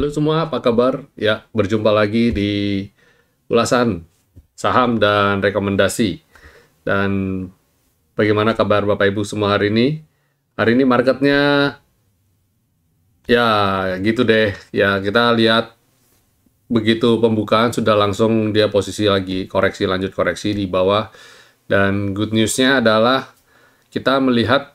Halo semua, apa kabar? Ya, berjumpa lagi di ulasan saham dan rekomendasi. Dan bagaimana kabar Bapak Ibu semua hari ini? Hari ini marketnya ya gitu deh. Ya, kita lihat begitu pembukaan sudah langsung dia posisi lagi koreksi, lanjut koreksi di bawah. Dan good news-nya adalah kita melihat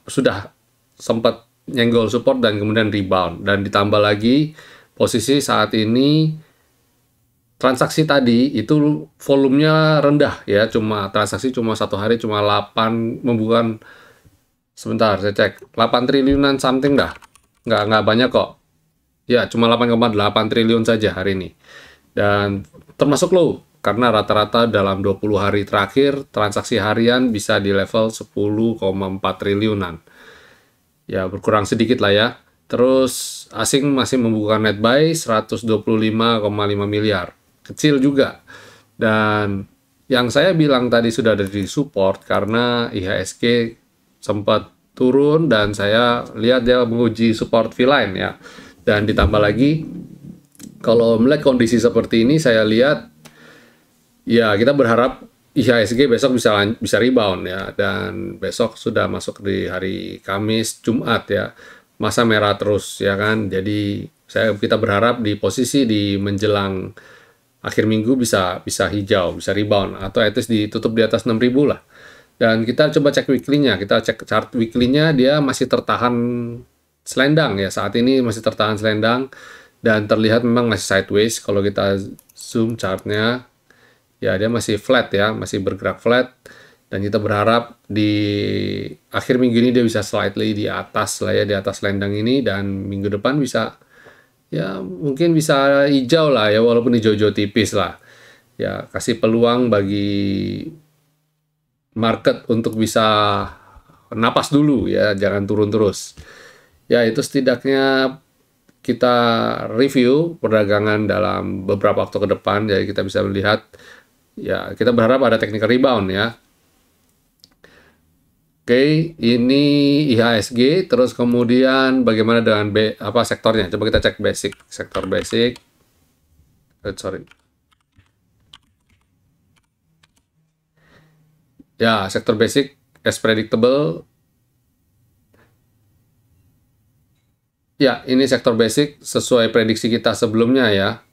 sudah sempat nyenggol support dan kemudian rebound. Dan ditambah lagi posisi saat ini transaksi tadi itu volumenya rendah ya, transaksi cuma satu hari cuma 8, bukan, sebentar saya cek, 8 triliunan something dah, nggak banyak kok ya, cuma 8,8 triliun saja hari ini, dan termasuk low karena rata-rata dalam 20 hari terakhir transaksi harian bisa di level 10,4 triliunan ya, berkurang sedikit lah ya. Terus asing masih membuka net buy 125,5 miliar, kecil juga. Dan yang saya bilang tadi sudah ada di support karena IHSG sempat turun dan saya lihat dia menguji support V-line ya. Dan ditambah lagi kalau melihat kondisi seperti ini, saya lihat ya kita berharap IHSG besok bisa rebound ya, dan besok sudah masuk di hari Kamis Jumat ya, masa merah terus ya kan. Jadi kita berharap di posisi di menjelang akhir minggu bisa hijau, bisa rebound, atau at least ditutup di atas 6.000 lah. Dan kita coba cek weekly-nya, kita cek chart weekly-nya, dia masih tertahan selendang ya, saat ini masih tertahan selendang dan terlihat memang masih sideways. Kalau kita zoom chartnya ya, dia masih flat ya, masih bergerak flat, dan kita berharap di akhir minggu ini dia bisa slightly di atas lah ya, di atas selendang ini, dan minggu depan bisa ya mungkin bisa hijau lah ya, walaupun hijau-hijau tipis lah ya, kasih peluang bagi market untuk bisa napas dulu ya, jangan turun terus ya. Itu setidaknya kita review perdagangan dalam beberapa waktu ke depan, jadi kita bisa melihat ya, kita berharap ada technical rebound ya. Oke, ini IHSG. Terus kemudian bagaimana dengan sektornya? Coba kita cek sektor basic. Sorry. Ya, sektor basic as predictable. Ya, ini sektor basic sesuai prediksi kita sebelumnya ya.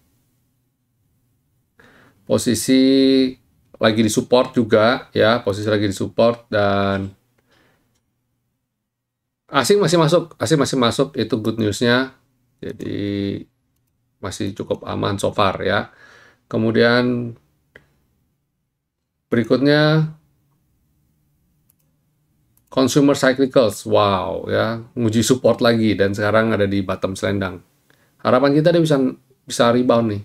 Posisi lagi di support juga ya, posisi lagi di support, dan asing masih masuk, itu good news-nya. Jadi masih cukup aman so far ya. Kemudian berikutnya consumer cyclicals, wow ya, nguji support lagi dan sekarang ada di bottom selendang. Harapan kita dia bisa rebound nih.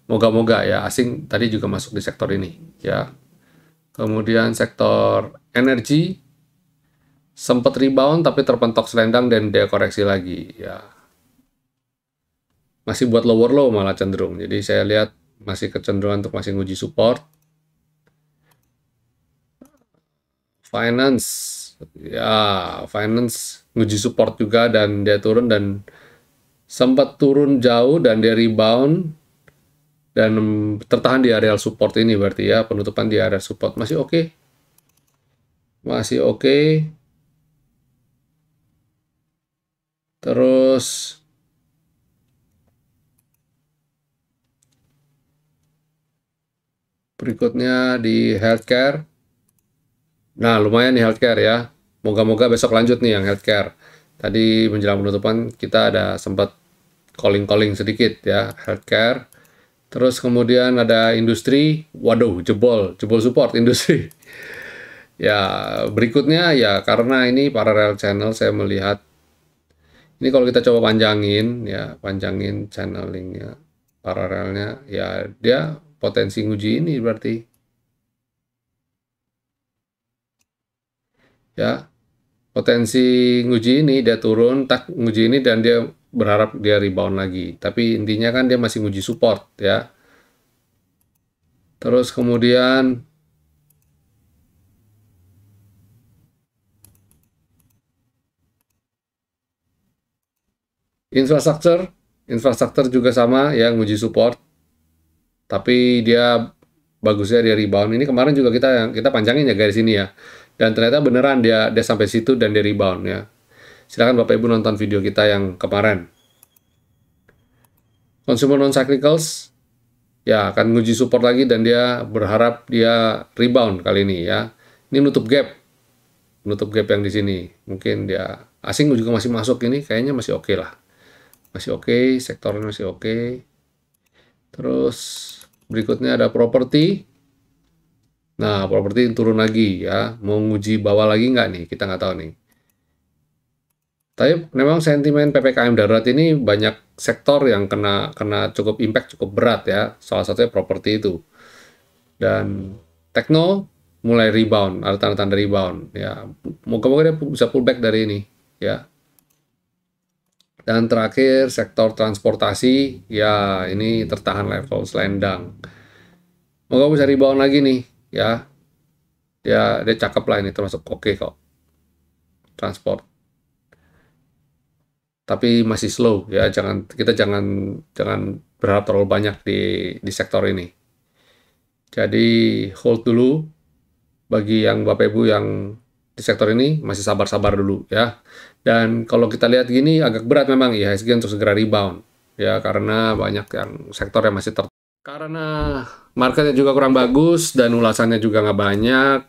Moga-moga ya, asing tadi juga masuk di sektor ini ya. Kemudian sektor energi sempat rebound tapi terpentok selendang dan dia koreksi lagi ya. Masih buat lower low malah cenderung. Jadi saya lihat masih kecenderungan untuk masih nguji support. Finance ya, finance nguji support juga dan dia turun, dan sempat turun jauh dan dia rebound dan tertahan di area support ini, berarti ya penutupan di area support masih oke. Masih oke. Terus berikutnya di healthcare. Nah, lumayan nih healthcare ya. Moga-moga besok lanjut nih yang healthcare. Tadi menjelang penutupan kita ada sempat calling-calling sedikit ya, healthcare. Terus kemudian ada industri, waduh jebol support industri. Ya, berikutnya ya, karena ini parallel channel, saya melihat ini kalau kita coba panjangin ya, panjangin channelingnya, paralelnya ya, dia potensi nguji ini berarti ya, potensi nguji ini, dia turun tak nguji ini dan dia berharap dia rebound lagi, tapi intinya kan dia masih nguji support ya. Terus kemudian infrastruktur Infrastruktur juga sama ya, nguji support. Tapi dia bagusnya dia rebound. Ini kemarin juga kita panjangin ya garis ini ya. Dan ternyata beneran dia sampai situ dan dia rebound ya. Silakan Bapak Ibu nonton video kita yang kemarin. Consumer non-cyclicals ya akan nguji support lagi dan dia berharap dia rebound kali ini ya. Ini nutup gap yang di sini. Mungkin dia asing juga masih masuk ini, kayaknya masih oke lah. Masih oke, sektornya masih oke. Terus berikutnya ada properti. Nah, properti turun lagi ya. Mau nguji bawah lagi nggak nih? Kita nggak tahu nih. Tapi memang sentimen PPKM darurat ini banyak sektor yang kena cukup impact cukup berat ya. Salah satunya properti itu. Dan tekno mulai rebound, ada tanda-tanda rebound ya. Moga-moga dia bisa pullback dari ini ya. Dan terakhir sektor transportasi ya, ini tertahan level selendang. Moga bisa rebound lagi nih ya. Dia cakep lah ini, termasuk oke kok. Transport. Tapi masih slow ya, kita jangan berharap terlalu banyak di sektor ini. Jadi hold dulu bagi yang Bapak Ibu yang di sektor ini, masih sabar-sabar dulu ya. Dan kalau kita lihat gini agak berat memang IHSG untuk segera rebound ya, karena banyak yang sektor yang masih karena marketnya juga kurang bagus dan ulasannya juga nggak banyak.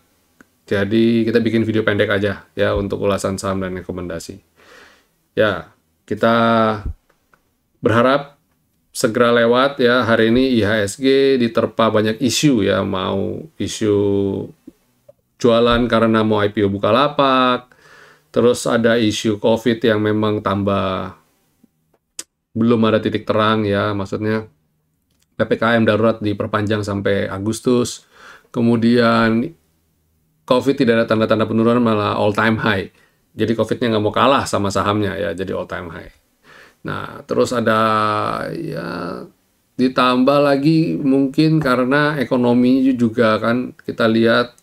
Jadi kita bikin video pendek aja ya untuk ulasan saham dan rekomendasi. Ya, kita berharap segera lewat ya. Hari ini IHSG diterpa banyak isu ya, mau isu jualan karena mau IPO Bukalapak, terus ada isu COVID yang memang tambah belum ada titik terang ya, maksudnya PPKM darurat diperpanjang sampai Agustus, kemudian COVID tidak ada tanda-tanda penurunan, malah all time high. Jadi COVID-nya nggak mau kalah sama sahamnya ya, jadi all time high. Nah, terus ada ya ditambah lagi mungkin karena ekonomi juga kan kita lihat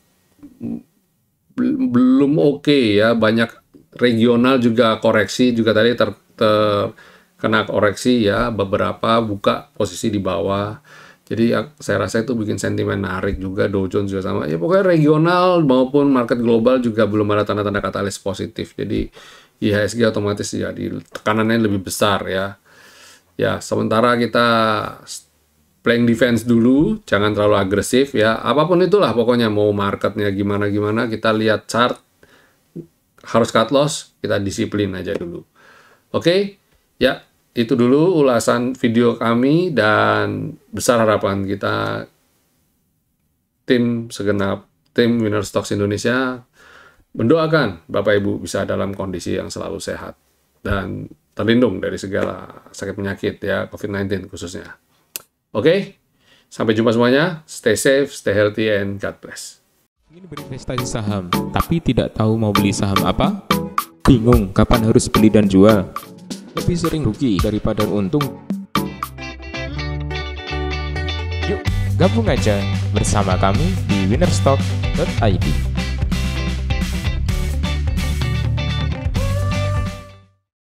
belum oke ya, banyak regional juga koreksi juga tadi terkena koreksi ya, beberapa buka posisi di bawah. Jadi saya rasa itu bikin sentimen narik juga, Dow Jones juga sama. Ya pokoknya regional maupun market global juga belum ada tanda-tanda katalis positif. Jadi IHSG otomatis jadi tekanannya lebih besar ya. Ya, sementara kita playing defense dulu, jangan terlalu agresif ya. Apapun itulah pokoknya, mau marketnya gimana-gimana, kita lihat chart, harus cut loss, kita disiplin aja dulu. Oke, ya itu dulu ulasan video kami dan besar harapan kita segenap tim Winner Stocks Indonesia mendoakan Bapak Ibu bisa dalam kondisi yang selalu sehat dan terlindung dari segala sakit penyakit ya, COVID-19 khususnya. Oke, sampai jumpa semuanya. Stay safe, stay healthy, and God bless. Ingin berinvestasi saham, tapi tidak tahu mau beli saham apa? Bingung kapan harus beli dan jual? Lebih sering rugi daripada untung? Yuk, gabung aja bersama kami di winnerstock.id.